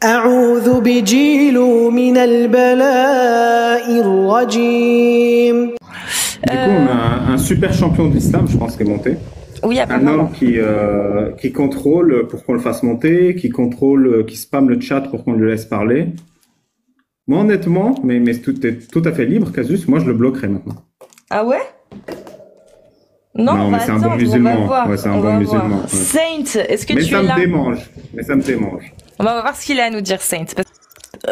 أعوذ بجيل من البلاء الرجيم. Du coup, on a un super champion de l'islam, je pense, qui est monté. Oui, Un homme qui contrôle pour qu'on le fasse monter, qui contrôle, qui spamme le chat pour qu'on le laisse parler. Moi, honnêtement, mais tout est tout à fait libre, Casus, moi, je le bloquerai maintenant. Ah ouais? Non, mais c'est un bon musulman. Ouais, c'est un bon musulman. Ouais. Saint, est-ce que mais tu ça es me là? démange. Mais ça me démange. On va voir ce qu'il a à nous dire, Saint.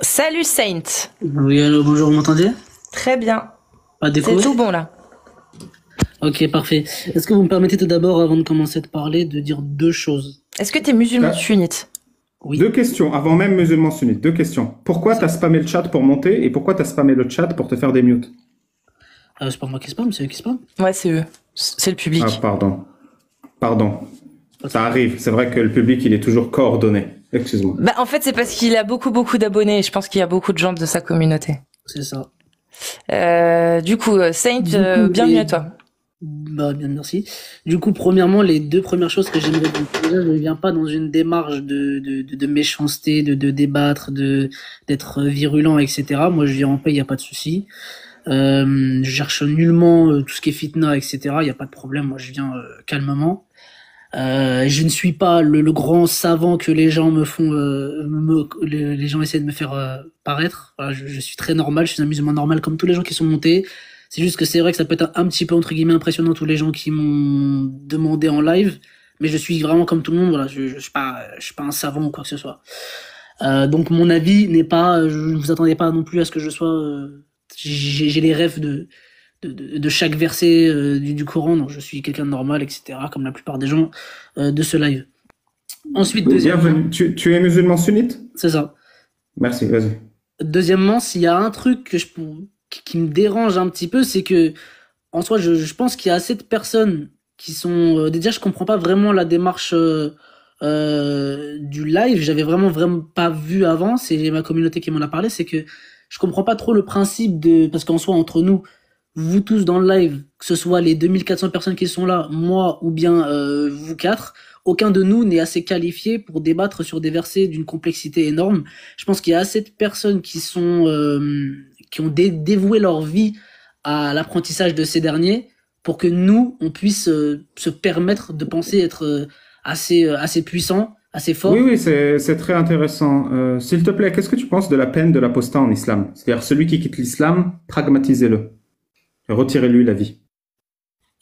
Salut, Saint. Oui, allô, bonjour, vous m'entendez? Très bien. Pas d'écho? C'est tout bon, là. Ok, parfait. Est-ce que vous me permettez tout d'abord, avant de commencer de parler, de dire deux choses? Est-ce que tu es musulman sunnite? Oui. Deux questions, avant même musulman sunnite. Deux questions. Pourquoi t'as spammé le chat pour monter et pourquoi t'as spammé le chat pour te faire des mutes? C'est pas moi qui spamme, c'est eux qui spamme. Ouais, c'est eux. C'est le public. Ah, pardon. Ça arrive. C'est vrai que le public, il est toujours coordonné. Excuse-moi. Bah, en fait, c'est parce qu'il a beaucoup d'abonnés et je pense qu'il y a beaucoup de gens de sa communauté. C'est ça. Du coup, Saint, bienvenue à toi. Bah, bien, merci. Du coup, premièrement, les deux premières choses que j'aimerais dire, déjà, je ne viens pas dans une démarche de méchanceté, de débattre, d'être virulent, etc. Moi, je viens en paix, il n'y a pas de souci. Je cherche nullement tout ce qui est fitna, etc. Il n'y a pas de problème. Moi, je viens calmement. Je ne suis pas le grand savant que les gens me font, les gens essaient de me faire paraître. Voilà, je suis très normal, je suis un musulman normal comme tous les gens qui sont montés. C'est juste que c'est vrai que ça peut être un petit peu entre guillemets impressionnant tous les gens qui m'ont demandé en live, mais je suis vraiment comme tout le monde. Voilà, je suis pas un savant ou quoi que ce soit. Donc mon avis n'est pas, je ne vous attendez pas non plus à ce que je sois. J'ai les rêves de chaque verset du Coran, donc je suis quelqu'un de normal, etc., comme la plupart des gens de ce live. Ensuite, Bienvenue. Tu es musulman sunnite? C'est ça. Merci, vas-y. Deuxièmement, s'il y a un truc qui me dérange un petit peu, c'est que, en soi, je pense qu'il y a assez de personnes qui sont... déjà, je comprends pas vraiment la démarche du live. J'avais vraiment pas vu avant, c'est ma communauté qui m'en a parlé, c'est que je comprends pas trop le principe de... Parce qu'en soi, entre nous, vous tous dans le live, que ce soit les 2400 personnes qui sont là, moi ou bien vous quatre, aucun de nous n'est assez qualifié pour débattre sur des versets d'une complexité énorme. Je pense qu'il y a assez de personnes qui ont dévoué leur vie à l'apprentissage de ces derniers pour que nous, on puisse se permettre de penser être assez puissant, assez fort. Oui, c'est très intéressant. S'il te plaît, qu'est-ce que tu penses de la peine de l'apostat en islam? C'est-à-dire celui qui quitte l'islam, pragmatisez-le. Retirez-lui la vie.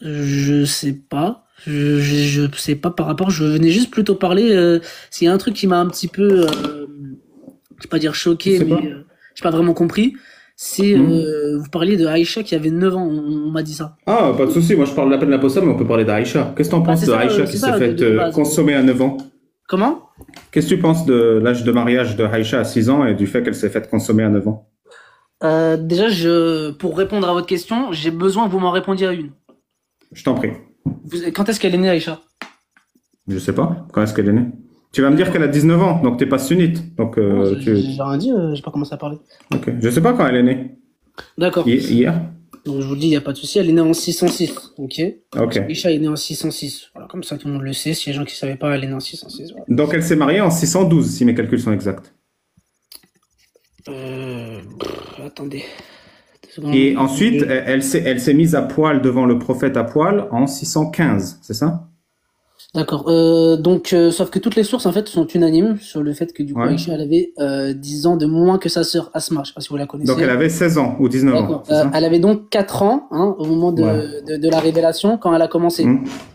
Je sais pas. Je sais pas par rapport. Je venais juste plutôt parler. S'il y a un truc qui m'a un petit peu, je vais pas dire choqué, mais j'ai pas vraiment compris. C'est vous parliez de Aïcha qui avait 9 ans. On m'a dit ça. Ah, pas de souci. Moi, je parle de la peine de l'apostat, mais on peut parler d'Aïcha. Qu'est-ce que t'en penses de Aïcha qui s'est fait consommer à 9 ans? Comment? Qu'est-ce que tu penses de l'âge de mariage de Aïcha à 6 ans et du fait qu'elle s'est faite consommer à 9 ans? Déjà, pour répondre à votre question, j'ai besoin que vous m'en répondiez à une. Je t'en prie. Quand est-ce qu'elle est née, Aïcha? Je sais pas. Quand est-ce qu'elle est née? Tu vas me dire qu'elle a 19 ans, donc t'es pas sunnite. Donc, j'ai rien dit, j'ai pas commencé à parler. Ok. Je sais pas quand elle est née. D'accord. Hier? Donc, je vous le dis, il n'y a pas de souci. Elle est née en 606. Ok. Ok. Aïcha est née en 606. Voilà, comme ça, tout le monde le sait. Si les gens qui savaient pas, elle est née en 606. Voilà. Donc, elle s'est mariée en 612, si mes calculs sont exacts. Attendez. Et ensuite, elle s'est mise à poil devant le prophète à poil en 615, c'est ça? D'accord. Donc, sauf que toutes les sources, en fait, sont unanimes sur le fait que, du coup, Aïcha, elle avait 10 ans de moins que sa sœur Asma. Je sais pas si vous la connaissez. Donc, elle avait 16 ans ou 19 ans. Elle avait donc 4 ans, hein, au moment de la révélation, quand elle a commencé.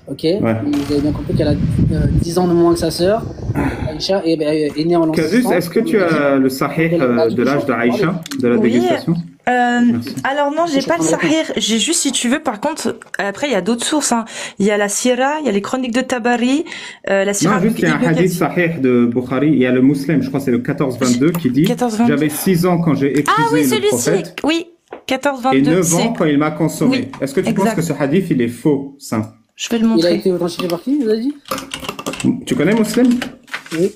Ok. Vous avez bien compris qu'elle a 10 ans de moins que sa sœur. Aïcha est née en l'an 600. Casus, est-ce que tu as le sahih de l'âge d'Aïcha, de la dégustation? Alors non, j'ai pas le Sahih. J'ai juste, si tu veux, par contre, après il y a d'autres sources. Hein. Il y a la Sira, il y a les chroniques de Tabari, la Sira. Non, juste il y a un hadith Sahih de Bukhari. Il y a le Muslim, je crois que c'est le 1422 qui dit. J'avais 6 ans quand j'ai épousé le prophète. Oui, 14-22. Et 9 ans quand il m'a consommé. Oui, est-ce que tu penses que ce hadith il est faux, saint? Je vais le montrer. Il a été authentifié par qui, vous avez dit? Tu connais Muslim? Oui.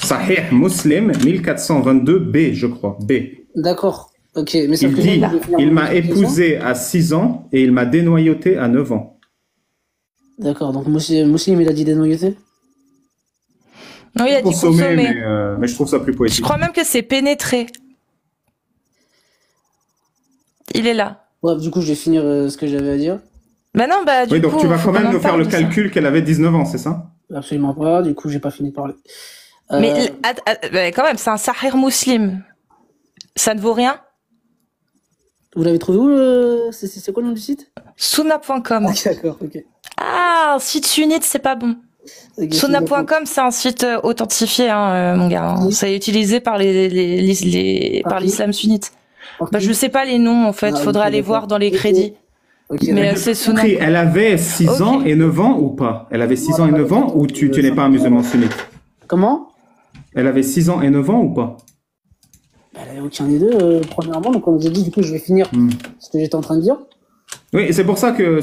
Sahih Muslim 1422b, je crois. B. D'accord. Ok, mais ça il dit, il m'a épousé à 6 ans et il m'a dénoyauté à 9 ans. D'accord, donc Muslim il a dit dénoyauté? Non, il a dit consommer, consommer. mais je trouve ça plus Je poétique. crois même que c'est pénétrer. Il est là. Bref, du coup, je vais finir ce que j'avais à dire. Bah non, bah du Oui, coup, donc tu vas faut quand même qu'on en nous faire parle le de ça. calcul qu'elle avait 19 ans, c'est ça? Absolument pas, du coup, j'ai pas fini de parler. Mais bah, quand même, c'est un Sahih Muslim. Ça ne vaut rien? Vous l'avez trouvé où c'est quoi le nom du site? Sunna.com. Ah, d'accord, ok. Ah, un site sunnite, c'est pas bon. Ok, Sunna.com, c'est un site authentifié, hein, mon gars. Hein. Oui. C'est utilisé par par qui l'islam sunnite. Par Bah, qui je sais pas les noms, en fait. Ah, Faudra ok, aller d'accord. voir dans les Ok. crédits. Ok, Mais d'accord. c'est Sunna. Compris, elle avait 6 Ok. ans et 9 ans ou pas? Elle avait 6 ans et 9 ans ou tu n'es pas un musulman sunnite? Comment? Elle avait 6 ans et 9 ans ou pas? Elle avait aucun des deux, premièrement. Donc, comme j'ai dit, du coup, je vais finir ce que j'étais en train de dire. Oui, c'est pour ça que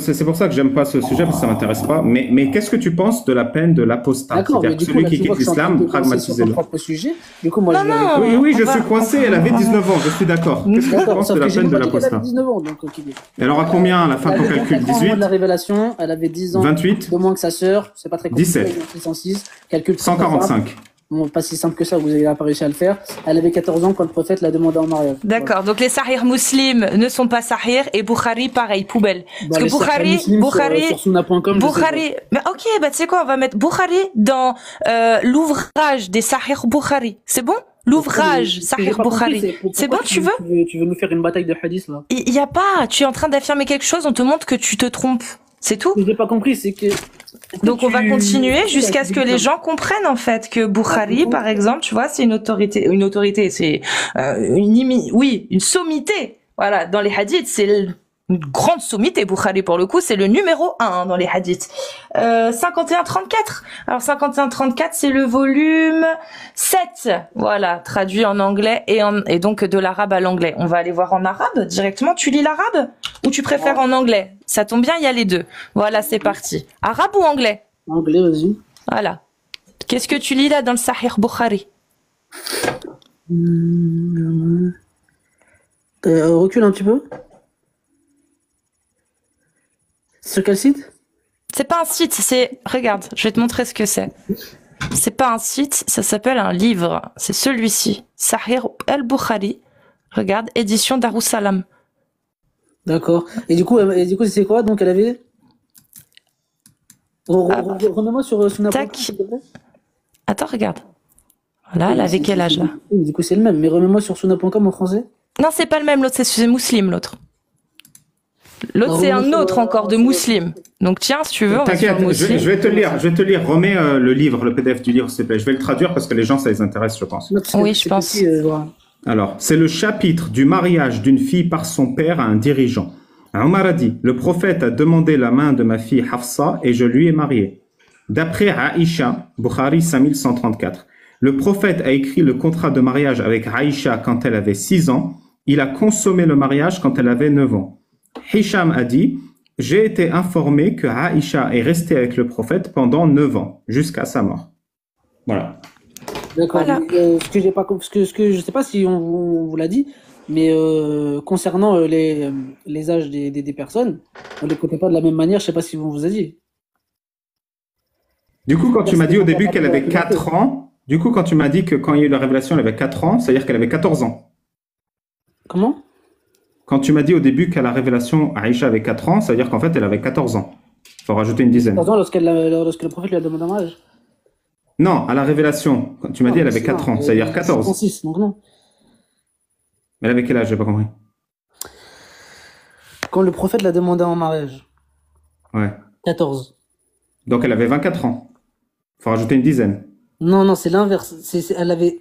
j'aime pas ce sujet parce que ça m'intéresse pas. Mais qu'est-ce que tu penses de la peine de l'apostat? D'accord, mais C'est-à-dire du que coup, celui là, qui tu vois quitte que je suis en train de l'islam, te coincer sur ton pragmatisez-le. propre sujet. Du coup, moi, Non, je vais non. arrêter. Oui, On je va- suis coincé, elle avait 19 ans, je suis d'accord. Qu'est-ce que tu D'accord, penses sauf de la que j'ai peine pas de dit qu'elle avait l'apostat? 19 ans, donc ok. Elle aura combien à la fin de ton Elle avait calcul? 24 ans au moment de 18? la révélation, elle avait 10 ans 28? de moins que sa sœur, c'est pas très compliqué. 17. 606, calcul très 145. Bon, pas si simple que ça, vous n'avez pas réussi à le faire. Elle avait 14 ans quand le prophète l'a demandé en mariage. D'accord. Donc les Sahih Muslim ne sont pas Sahih et Bukhari pareil, poubelle. Parce que Bukhari, sur Sunna.com, Bukhari, mais ok, bah tu sais quoi, on va mettre Bukhari dans l'ouvrage des Sahih Bukhari. C'est bon? L'ouvrage Sahih Bukhari. C'est bon, tu veux? Tu veux nous faire une bataille de hadith là? Il y a pas. Tu es en train d'affirmer quelque chose, on te montre que tu te trompes. C'est tout. Ce que j'ai pas compris, c'est que. Donc on va continuer jusqu'à ce que les gens comprennent en fait que Bukhari, par exemple, tu vois, c'est une autorité, c'est une sommité. Voilà, dans les hadiths, c'est une grande sommité. Bukhari pour le coup, c'est le numéro 1 dans les hadiths. 51-34. Alors 51-34, c'est le volume 7. Voilà, traduit en anglais et donc de l'arabe à l'anglais. On va aller voir en arabe directement. Tu lis l'arabe ou tu préfères en anglais? Ça tombe bien, il y a les deux. Voilà, c'est parti. Arabe ou anglais? Anglais, vas-y. Voilà. Qu'est-ce que tu lis là dans le Sahih Bukhari? Recule un petit peu. Sur quel site? C'est pas un site, c'est... Regarde, je vais te montrer ce que c'est. C'est pas un site, ça s'appelle un livre. C'est celui-ci. Sahih al-Bukhari. Regarde, édition Darussalam. D'accord. Et du coup, c'est quoi? Donc, elle avait. Remets-moi sur Sunna.com. Tac. Attends, regarde. Voilà, elle avait quel âge là? Oui, mais du coup, c'est le même. Mais remets-moi sur Sunna.com en français. Non, c'est pas le même, l'autre, c'est Muslim, l'autre. L'autre, Alors, c'est on un est sur, autre encore de Muslim. Donc tiens, si tu veux, on va sur T'inquiète, Muslim. je vais te lire. Remets le livre, le PDF du livre, s'il te plaît. Je vais le traduire parce que les gens, ça les intéresse, je pense. Oui, je pense. Alors, c'est le chapitre du mariage d'une fille par son père à un dirigeant. Omar a dit, le prophète a demandé la main de ma fille Hafsa et je lui ai marié. D'après Aïcha, Bukhari 5134, le prophète a écrit le contrat de mariage avec Aïcha quand elle avait 6 ans. Il a consommé le mariage quand elle avait 9 ans. Hisham a dit, j'ai été informé que Aïcha est restée avec le prophète pendant 9 ans, jusqu'à sa mort. Voilà. D'accord. Voilà. Ce que j'ai pas compris, ce que je sais pas si on vous l'a dit, mais concernant les âges des personnes, on les comptait pas de la même manière. Je sais pas si on vous a dit. Du coup, quand tu m'as dit au début qu'elle avait 4 ans, du coup, quand tu m'as dit que quand il y a eu la révélation, elle avait 4 ans, c'est-à-dire qu'elle avait 14 ans. Comment? Quand tu m'as dit au début qu'à la révélation, Aïcha avait 4 ans, ça veut dire qu'en fait, elle avait 14 ans. Il faut rajouter une dizaine. Pardon, lorsque le prophète lui a demandé un mariage. Non, à la révélation, quand tu m'as dit elle avait 4 ans, ça veut dire 14. 6, donc non. Mais elle avait quel âge? J'ai pas compris. Quand le prophète l'a demandé en mariage. Ouais. 14. Donc elle avait 24 ans. Il faut rajouter une dizaine. Non, c'est l'inverse. Elle avait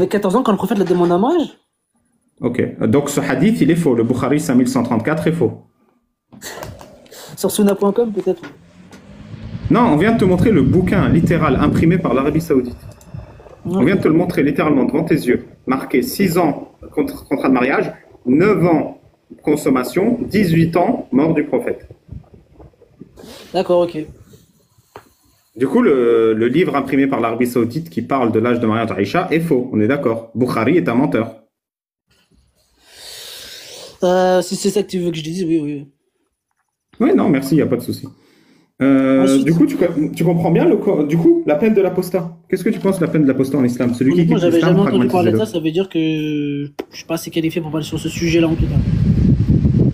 14 ans quand le prophète l'a demandé en mariage. Ok. Donc ce hadith, il est faux. Le Bukhari 5134 est faux. Sur Sunna.com, peut-être. Non, on vient de te montrer le bouquin littéral imprimé par l'Arabie Saoudite. On vient de te le montrer littéralement devant tes yeux. Marqué 6 ans contrat de mariage, 9 ans consommation, 18 ans mort du prophète. D'accord, ok. Du coup, le livre imprimé par l'Arabie Saoudite qui parle de l'âge de mariage d'Aïcha est faux. On est d'accord. Bukhari est un menteur. Si c'est ça que tu veux que je dise, oui. Oui, non, merci, il n'y a pas de souci. Ensuite, Du coup, tu comprends bien du coup, la peine de l'apostat. Qu'est-ce que tu penses de la peine de l'apostat en islam? Celui qui honnêtement, quitte j'avais l'islam, jamais entendu parler de pragmatisez-le. ça, ça veut dire que je suis pas assez qualifié pour parler sur ce sujet-là en tout cas.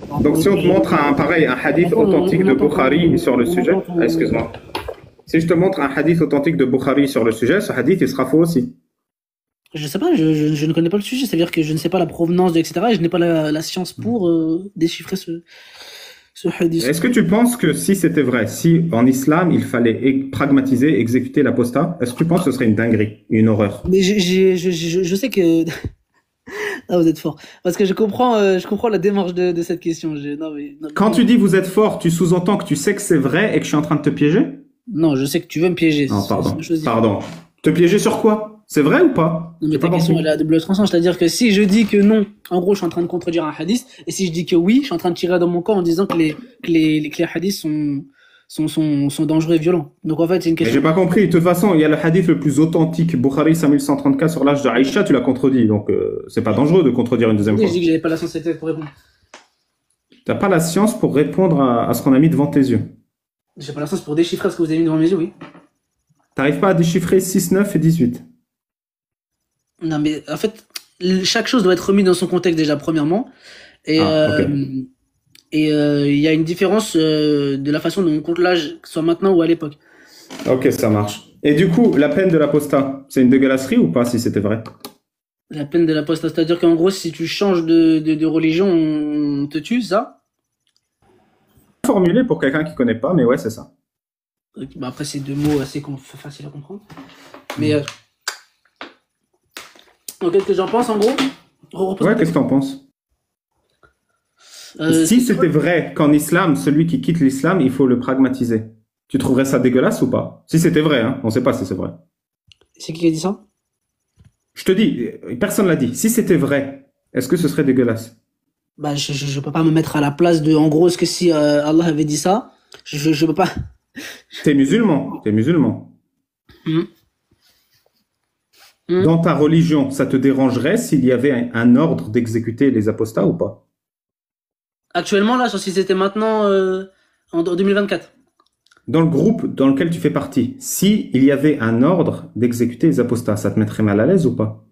Alors, Donc, pour le si on coup, te montre pareil, un hadith Attends, authentique on de entend Bukhari sur le on sujet, entend ton- excuse-moi. Si je te montre un hadith authentique de Bukhari sur le sujet, ce hadith, il sera faux aussi. Je sais pas, je ne connais pas le sujet, c'est-à-dire que je ne sais pas la provenance de etc. Et je n'ai pas la science pour déchiffrer ce hadith. Est-ce que tu penses que si c'était vrai, si en islam, il fallait pragmatiser, exécuter l'apostat, est-ce que tu penses que ce serait une dinguerie, une horreur? Mais je sais que ah, vous êtes fort parce que je comprends la démarche de cette question. Non, Quand tu dis vous êtes fort, tu sous-entends que tu sais que c'est vrai et que je suis en train de te piéger? non, je sais que tu veux me piéger. Non, C'est pardon. une chose différente. Pardon. Te piéger sur quoi? C'est vrai ou pas? Non, mais J'ai ta pas question compris. elle est à double tranchant, c'est-à-dire que si je dis que non, en gros, je suis en train de contredire un hadith, et si je dis que oui, je suis en train de tirer dans mon camp en disant que les hadiths sont dangereux et violents. Donc en fait, c'est une Mais question. j'ai pas compris. De toute façon, il y a le hadith le plus authentique, Bukhari 5134 sur l'âge de Aïcha, tu l'as contredit. Donc, c'est pas dangereux de contredire une deuxième Oui, fois. je dis que j'avais pas la sincérité pour répondre. T'as pas la science pour répondre à ce qu'on a mis devant tes yeux. J'ai pas la science pour déchiffrer ce que vous avez mis devant mes yeux, oui. T'arrives pas à déchiffrer 6, 9 et 18. Non, mais en fait, chaque chose doit être remise dans son contexte déjà, premièrement. Et Ok. il y a une différence de la façon dont on compte l'âge, que ce soit maintenant ou à l'époque. Ok, ça marche. Et du coup, la peine de l'apostat, c'est une dégueulasserie ou pas, si c'était vrai? La peine de l'apostat, c'est-à-dire qu'en gros, si tu changes de religion, on te tue, ça. Formulé pour quelqu'un qui connaît pas, mais ouais, c'est ça. Ok, bah après, c'est deux mots assez faciles à comprendre. Mais donc, qu'est-ce que j'en pense en gros? Repose- Ouais, qu'est-ce que t'en penses? Si c'est- c'était vrai qu'en islam, celui qui quitte l'islam, il faut le pragmatiser, tu trouverais ça dégueulasse ou pas? Si c'était vrai, hein, on sait pas si c'est vrai. C'est qui a dit ça? Je te dis, personne l'a dit. Si c'était vrai, est-ce que ce serait dégueulasse? Bah, je peux pas me mettre à la place de. En gros, est-ce que si Allah avait dit ça, je peux pas. T'es musulman, t'es musulman. Hmm. Hmm. Dans ta religion, ça te dérangerait s'il y avait un ordre d'exécuter les apostats ou pas? Actuellement, là, si c'était maintenant en 2024. Dans le groupe dans lequel tu fais partie, si il y avait un ordre d'exécuter les apostats, ça te mettrait mal à l'aise ou pas?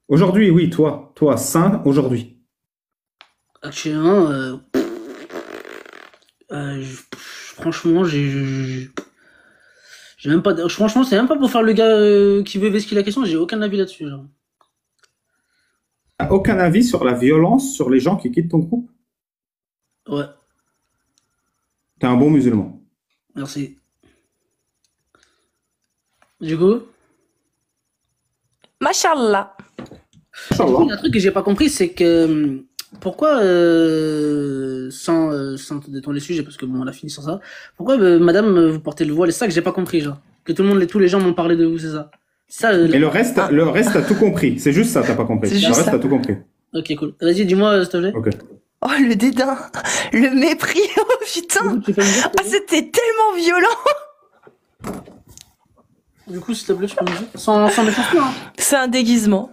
Aujourd'hui, oui, toi, saint, aujourd'hui. Actuellement, franchement, j'ai même pas. Franchement, c'est même pas pour faire le gars qui veut vesquer la question. J'ai aucun avis là-dessus. Genre. T'as aucun avis sur la violence sur les gens qui quittent ton groupe? Ouais, T'es un bon musulman. merci. Du coup, Mashallah. il y a un truc que j'ai pas compris, c'est que pourquoi, sans te détourner le sujet, parce que bon, on a fini sur ça, pourquoi, madame, vous portez le voile? C'est ça que j'ai pas compris, genre. Que tous les gens m'ont parlé de vous, c'est ça. Ça, Et le reste, t'as tout compris. C'est juste ça, t'as pas compris. C'est Le juste reste, ça. t'as tout compris. ok, cool. Vas-y, dis-moi, s'il te plaît. Ok. Oh, le dédain. Le mépris. Oh, putain. Tu peux me dire, Ah, c'était tellement violent. du coup, s'il te plaît, tu peux me dire. Sans méchanceté, hein. C'est un déguisement.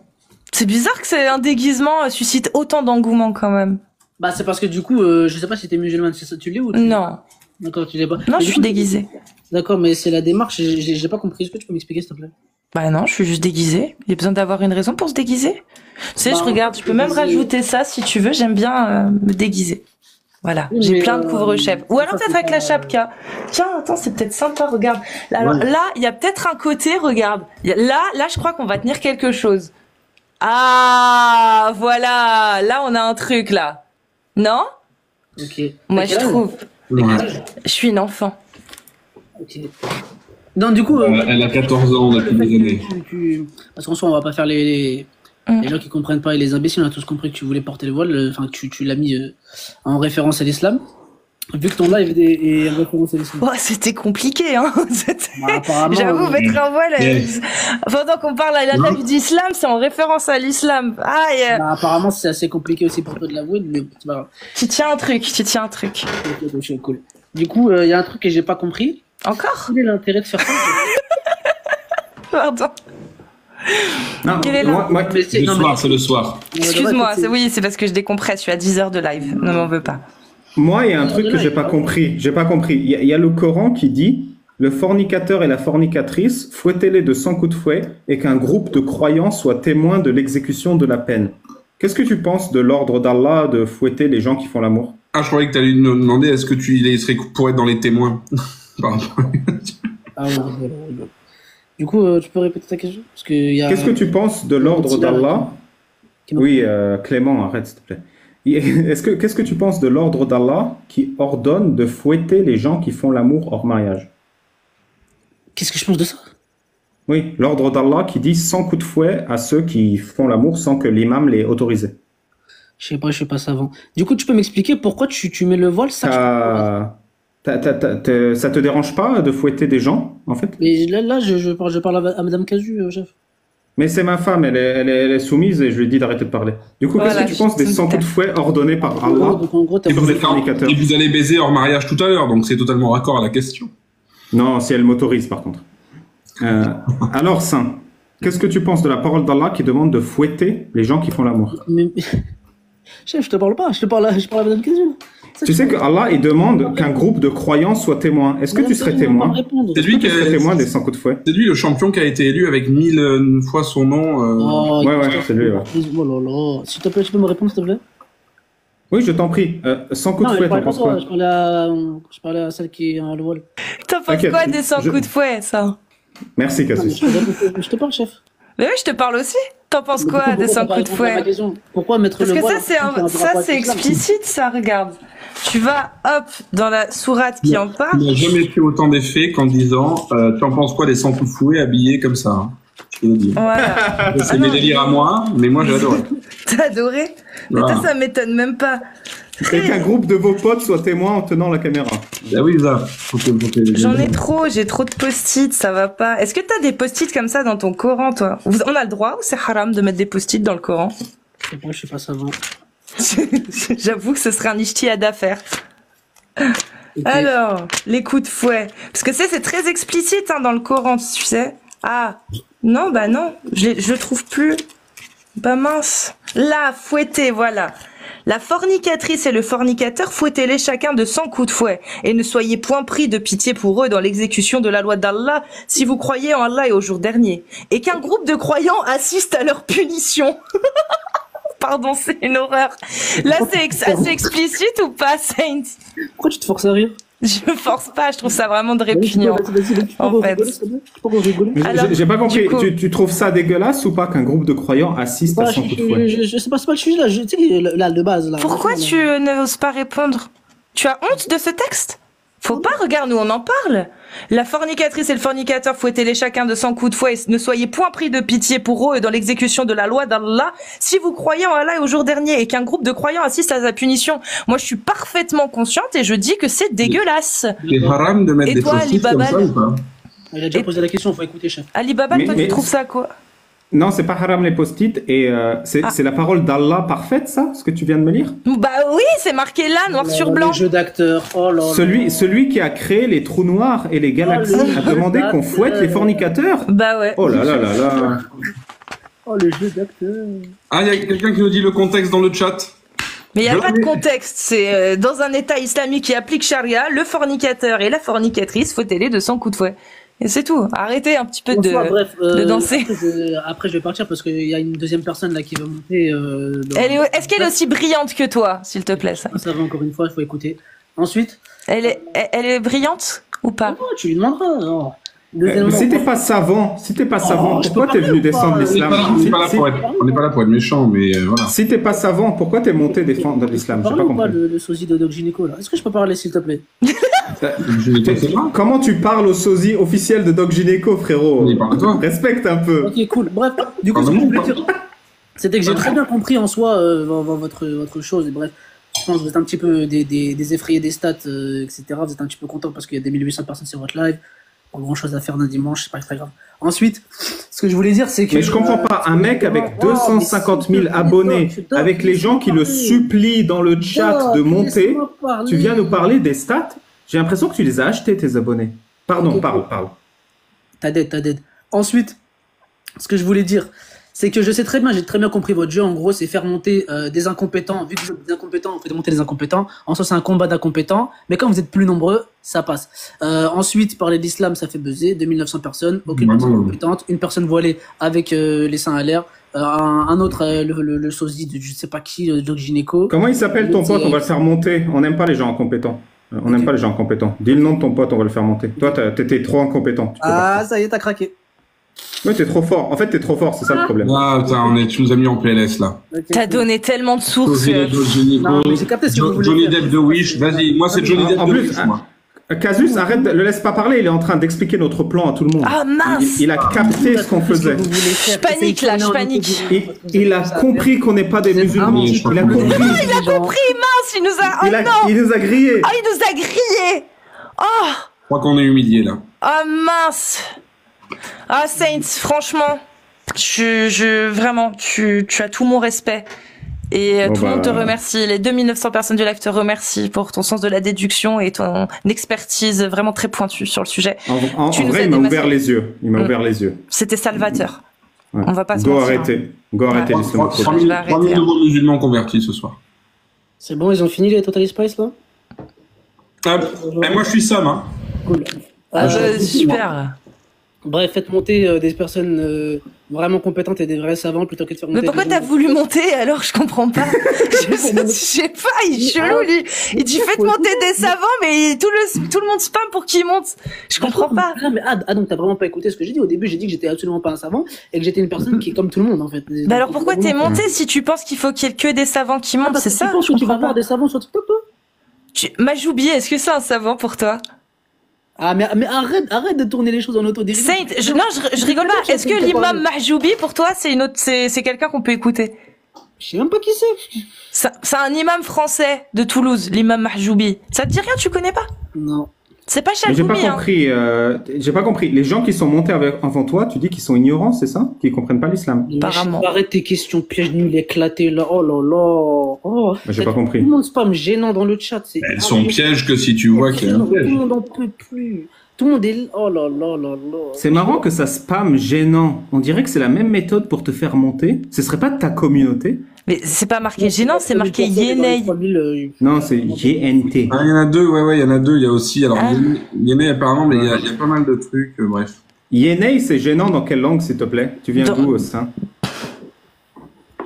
C'est bizarre que un déguisement suscite autant d'engouement quand même. Bah, c'est parce que du coup, je sais pas si t'es musulmane, c'est ça, tu l'es ou tu... Non. D'accord, tu l'es pas. Non, Mais je du suis coup, déguisée. D'accord, mais c'est la démarche, j'ai pas compris. Est-ce que tu peux m'expliquer, s'il te plaît? Bah non, je suis juste déguisée. Il y a besoin d'avoir une raison pour se déguiser. Tu sais, Bah, je regarde, je peux même déguiser. rajouter ça si tu veux. J'aime bien me déguiser. Voilà, Oui, j'ai mais, plein de couvre-chefs. Ou alors ça, peut-être c'est avec la pas- chapka. Tiens, attends, c'est peut-être sympa, regarde. Alors Ouais. là, il y a peut-être un côté, regarde. Là, je crois qu'on va tenir quelque chose. Ah, voilà. Là, on a un truc, là. Non? Ok. Moi, T'as je quel âge? trouve. T'as quel âge? Je suis une enfant. Ok. Non, du coup, Elle a 14 ans depuis des années. Parce qu'en soi, on va pas faire les gens qui comprennent pas et les imbéciles. On a tous compris que tu voulais porter le voile, enfin, que tu l'as mis en référence à l'islam. Vu que ton live est en référence à l'islam. Oh, c'était compliqué, hein. Bah, apparemment, J'avoue, mettre un voile. Yes. Pendant qu'on parle à la live d'islam, c'est en référence à l'islam. Ah, bah, apparemment, c'est assez compliqué aussi pour toi de l'avouer, mais c'est pas grave. tu tiens un truc, tu tiens un truc. Ok, ok, cool. Du coup, il y a un truc que j'ai pas compris. Encore? Quel est l'intérêt de faire ça? Pardon. Non, Quel est moi, Mais c'est- Le non, soir, c'est le soir. Excuse-moi, oui, c'est parce que je décompresse. Je suis à 10 heures de live. Ne m'en veux pas. Moi, il y a un truc que j'ai pas compris. J'ai pas compris. Il y a le Coran qui dit le fornicateur et la fornicatrice, fouettez-les de 100 coups de fouet et qu'un groupe de croyants soit témoin de l'exécution de la peine. Qu'est-ce que tu penses de l'ordre d'Allah de fouetter les gens qui font l'amour? Ah, je croyais que tu allais nous demander est-ce que il serait pour être dans les témoins. Pardon. Ah ouais, rigole. Du coup, tu peux répéter ta question? Parce que Qu'est-ce que tu penses de l'ordre d'Allah? Oui, Clément, arrête s'il te plaît. Qu'est-ce que tu penses de l'ordre d'Allah qui ordonne de fouetter les gens qui font l'amour hors mariage? Qu'est-ce que je pense de ça? Oui, l'ordre d'Allah qui dit 100 coups de fouet à ceux qui font l'amour sans que l'imam l'ait autorisé. Je suis pas savant. Du coup, tu peux m'expliquer pourquoi tu mets le voile? Ça te dérange pas de fouetter des gens, en fait? Mais là je parle à Madame Casu, chef. Mais c'est ma femme, elle est soumise et je lui ai dit d'arrêter de parler. Du coup, Voilà, qu'est-ce que tu penses des 100 coups de fouet ordonnés par Allah Donc, en gros, sur les fornicateurs? Et vous allez baiser hors mariage tout à l'heure, donc c'est totalement raccord à la question. Non, si elle m'autorise, par contre. Alors, Saint, qu'est-ce que tu penses de la parole d'Allah qui demande de fouetter les gens qui font l'amour? Mais... Chef, je te parle pas, je parle à Madame Casu. Tu sais que Allah, il demande qu'un groupe de croyants soit témoin. Est-ce que tu serais témoin? C'est lui qui serais témoin des 100 coups de fouet? C'est lui le champion qui a été élu avec 1000 fois son nom. Oh, Ouais, c'est lui, ouais. Oh là là. S'il te plaît, tu peux me répondre, s'il te plaît? Oui, je t'en prie. 100 coups de fouet, t'en penses quoi? Je parlais à celle qui est à l'oual. T'en penses T'inquiète, quoi des 100 coups de fouet, ça? Merci, Cassus. Je te parle, chef. Mais oui, je te parle aussi. T'en penses quoi des 100 coups de fouet? Pourquoi mettre Parce le que voile? ça, c'est explicite, ça, regarde. Tu vas, hop, dans la sourate qui en Il parle. n'a jamais fait autant d'effets qu'en disant tu en penses quoi des 100 coups de fouet habillés comme ça, hein. Je te le dis. Voilà. C'est mes délires à moi, mais moi j'adore. T'as adoré? Mais Voilà. ça m'étonne même pas. Et qu'un groupe de vos potes soit témoin en tenant la caméra. Ah oui, ça. J'en ai trop, j'ai trop de post-it, ça va pas. Est-ce que t'as des post-it comme ça dans ton Coran, toi? On a le droit ou c'est haram de mettre des post-it dans le Coran? Moi, je suis pas savant. J'avoue que ce serait un ijtihad à faire. Alors, les coups de fouet. Parce que c'est très explicite dans le Coran, tu sais. Ah, non, bah non, je le trouve plus. Bah mince. Là, fouetter, voilà. La fornicatrice et le fornicateur, fouettez-les chacun de 100 coups de fouet, et ne soyez point pris de pitié pour eux dans l'exécution de la loi d'Allah, si vous croyez en Allah et au jour dernier, et qu'un groupe de croyants assiste à leur punition. Pardon, c'est une horreur. Là, c'est assez explicite ou pas, Saint? Pourquoi tu te forces à rire? Je me force pas, je trouve ça vraiment de répugnant. En fait. Alors, J'ai pas compris. du coup- Tu trouves ça dégueulasse ou pas qu'un groupe de croyants assiste à 100 coups de fouet? Je sais pas, c'est pas le sujet là, tu sais, là, de base là. Pourquoi tu n'oses pas répondre? Tu as honte de ce texte? Faut pas, regarde, nous on en parle. La fornicatrice et le fornicateur, fouettez-les chacun de 100 coups de fouet, et ne soyez point pris de pitié pour eux dans l'exécution de la loi d'Allah, si vous croyez en Allah et au jour dernier, et qu'un groupe de croyants assiste à sa punition. Moi, je suis parfaitement consciente et je dis que c'est dégueulasse. C'est haram de mettre Et des toi, post-it comme Ali ça Babal ou pas? Il a déjà posé la question, faut écouter, chef. Ali Babal, toi, Mais- tu trouves ça quoi? Non, c'est pas haram les post-it et c'est la parole d'Allah parfaite, ça, ce que tu viens de me lire? Bah oui, c'est marqué là, noir sur blanc. Le jeu d'acteur, oh là là. Celui qui a créé les trous noirs et les galaxies le a demandé qu'on jeu fouette les fornicateurs? Bah ouais. Oh là là là là. Oh, le jeu d'acteur. Ah, il y a quelqu'un qui nous dit le contexte dans le chat. Mais il n'y a Je- pas de contexte. C'est dans un État islamique qui applique charia, le fornicateur et la fornicatrice, fouettez-les de 100 coups de fouet. Et c'est tout. Arrêtez un petit peu de danser. Après, je vais partir parce qu'il y a une deuxième personne là qui va monter. Est-ce qu'elle est aussi brillante que toi, s'il te plaît, ça? Ça va encore une fois, il faut écouter. Ensuite, Elle est brillante ou pas? oh, tu lui demanderas. Oh. Deuxièmement, Si t'es pas savant, je pourquoi peux t'es parler venu ou pas? descendre On n'est l'islam? pas là pour être méchant, mais voilà. Si t'es pas savant, pourquoi t'es monté défendre l'islam? J'ai parle pas ou pas compris. le sosie de Doc Gynéco là? Est-ce que je peux parler s'il te plaît? Je ne sais pas. Comment tu parles au sosie officiel de Doc Gynéco, frérot? Il parle de toi. Respecte un peu. Ok, cool. Bref, du coup, ce que je voulais dire, c'était que j'ai très bien compris en soi votre chose. Et bref, je pense que vous êtes un petit peu des effrayés des stats, etc. Vous êtes un petit peu content parce qu'il y a des 1800 personnes sur votre live. Pas grand chose à faire d'un dimanche, c'est pas très grave. Ensuite, ce que je voulais dire, c'est que. Mais je comprends pas, un mec avec 250 000 abonnés, avec les gens qui le supplient dans le chat de monter, tu viens nous parler des stats? J'ai l'impression que tu les as achetés, tes abonnés. Pardon, Ok. parle. T'as dead. Ensuite, ce que je voulais dire, C'est que je sais très bien, j'ai très bien compris votre jeu. En gros, c'est faire monter des incompétents. Vu que vous êtes des incompétents, vous faites monter des incompétents. En soi, c'est un combat d'incompétents. Mais quand vous êtes plus nombreux, ça passe. Ensuite, parler d'islam, ça fait buzzer. 2900 personnes, aucune personne compétente. Une personne voilée avec les seins à l'air. Un autre, le sosie de je sais pas qui, le doc gynéco. Comment il s'appelle ton pote? On va le faire monter. On n'aime pas les gens incompétents. On n'aime pas les gens incompétents. Dis le nom de ton pote, on va le faire monter. Toi, t'étais trop incompétent. Ça y est, t'as craqué. Ouais, t'es trop fort. En fait, t'es trop fort, c'est ça le problème. Ah, putain, tu nous as mis en PLS, là. Okay. T'as donné tellement de sources. Non, mais j'ai capté ce que vous voulez Johnny faire. Depp de Wish, vas-y, moi c'est Johnny Depp En de plus, Wish, moi. Casus, arrête, le laisse pas parler, il est en train d'expliquer notre plan à tout le monde. Ah mince. Il a capté ce qu'on faisait. Je panique là, je panique. Il a compris qu'on n'est pas des musulmans. Il a compris. Il a compris, mince, il nous a... Oh non. Il nous a grillés. Oh, il nous a grillés. Oh. Je crois qu'on est humilié là. Ah mince. Ah Saints, franchement, vraiment, tu as tout mon respect. Et tout le monde te remercie. Les 2900 personnes du live te remercient pour ton sens de la déduction et ton expertise vraiment très pointue sur le sujet. En vrai, il m'a ouvert les yeux. Il m'a ouvert les yeux. C'était salvateur. Ouais. On va pas se Go mentir. arrêter. Go arrêter l'islamophobie. 3000 nouveaux musulmans convertis ce soir. C'est bon, ils ont fini les Total Spice là? Moi je suis Sam, hein. Cool. Super. Bref, faites monter des personnes vraiment compétentes et des vrais savants plutôt que de faire monter. Mais pourquoi t'as voulu monter alors? Je comprends pas. Je sais pas, il est chelou lui. Il dit faites monter des savants, mais tout le monde spam pour qu'ils montent. Je comprends pas. Ah, mais donc t'as vraiment pas écouté ce que j'ai dit. Au début, j'ai dit que j'étais absolument pas un savant et que j'étais une personne qui est comme tout le monde en fait. Bah alors pourquoi t'es monté si tu penses qu'il faut qu'il y ait que des savants qui montent? C'est ça? Tu penses que tu vas voir des savants sur TikTok toi? Majoubi, est-ce que c'est un savant pour toi? Ah mais arrête de tourner les choses en autodérision. Saint, je rigole pas. Est-ce que l'imam Mahjoubi pour toi c'est quelqu'un qu'on peut écouter? Je sais même pas qui c'est. C'est un imam français de Toulouse, l'imam Mahjoubi. Ça te dit rien, tu connais pas? Non. C'est pas Mais Chalgoumi, j'ai pas compris. Les gens qui sont montés avant toi, tu dis qu'ils sont ignorants, c'est ça? Qu'ils comprennent pas l'islam? Apparemment. Arrête tes questions pièges nuls éclatés là. Oh là là. Oh. J'ai pas compris. Tout le monde spam gênant dans le chat. Elles sont pièges que si tu vois qu'il y a un piège. Tout le monde en peut plus. Tout le monde est... Oh là là là là. C'est marrant que ça spam gênant. On dirait que c'est la même méthode pour te faire monter. Ce serait pas de ta communauté? Mais c'est pas marqué gênant, c'est marqué Yenei. Non, c'est YNT. Ah, il y en a deux, ouais, il y en a deux. Il y a aussi, alors, Yenei apparemment, mais il y a pas mal de trucs, bref. Yenei, c'est gênant dans quelle langue, s'il te plaît? Tu viens d'où, ça?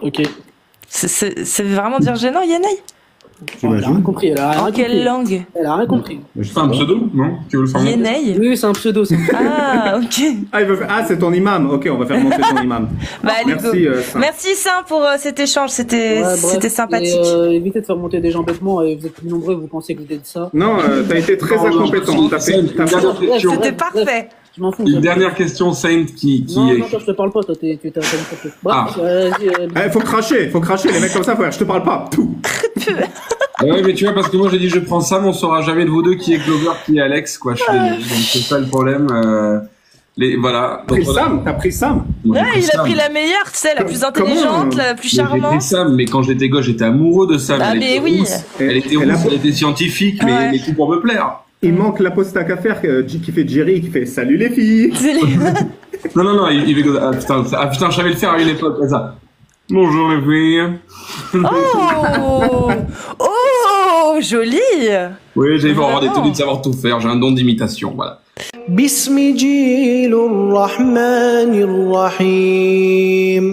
Ok. C'est vraiment dire gênant, Yenei? Elle a rien compris. En quelle langue? Elle a rien compris. C'est un pseudo, non? Tu veux le faire monter? Yenei? Oui, c'est un pseudo. Ah, ok. C'est ton imam. Ok, on va faire monter ton imam. Bah, allez, Merci, go. Merci, Saint, pour cet échange. C'était sympathique. Évitez de faire monter des gens bêtement. Vous êtes plus nombreux, vous pensez que vous êtes ça. Non, t'as été très incompétent. C'était parfait. Je m'en fous. Une dernière question, Saint, qui Non, est... non, toi, je te parle pas, toi, tu t'as pas. Ah. Faut cracher, les mecs comme ça, frère, je te parle pas. Tout. Ouais, mais tu vois, parce que moi j'ai dit je prends Sam, on saura jamais de vous deux qui est Clover, qui est Alex, quoi. Je suis désolé, donc c'est ça le problème. Voilà. T'as pris Sam. Ouais, il a pris la meilleure, tu sais, la plus intelligente, la plus J'ai charmante. pris Sam, mais quand j'étais gosse, j'étais amoureux de Sam. Ah, mais oui. Elle était rousse, elle était scientifique, mais tout pour me plaire. Il manque l'apostac à faire qui fait Jerry, qui fait salut les filles. Non, il fait comme ça. Ah putain, je savais le faire à une époque, comme ça. Bonjour les filles. Oh, joli. Oui, j'ai vraiment des tenues de savoir tout faire, j'ai un don d'imitation, voilà. بسم جيل الرحمن الرحيم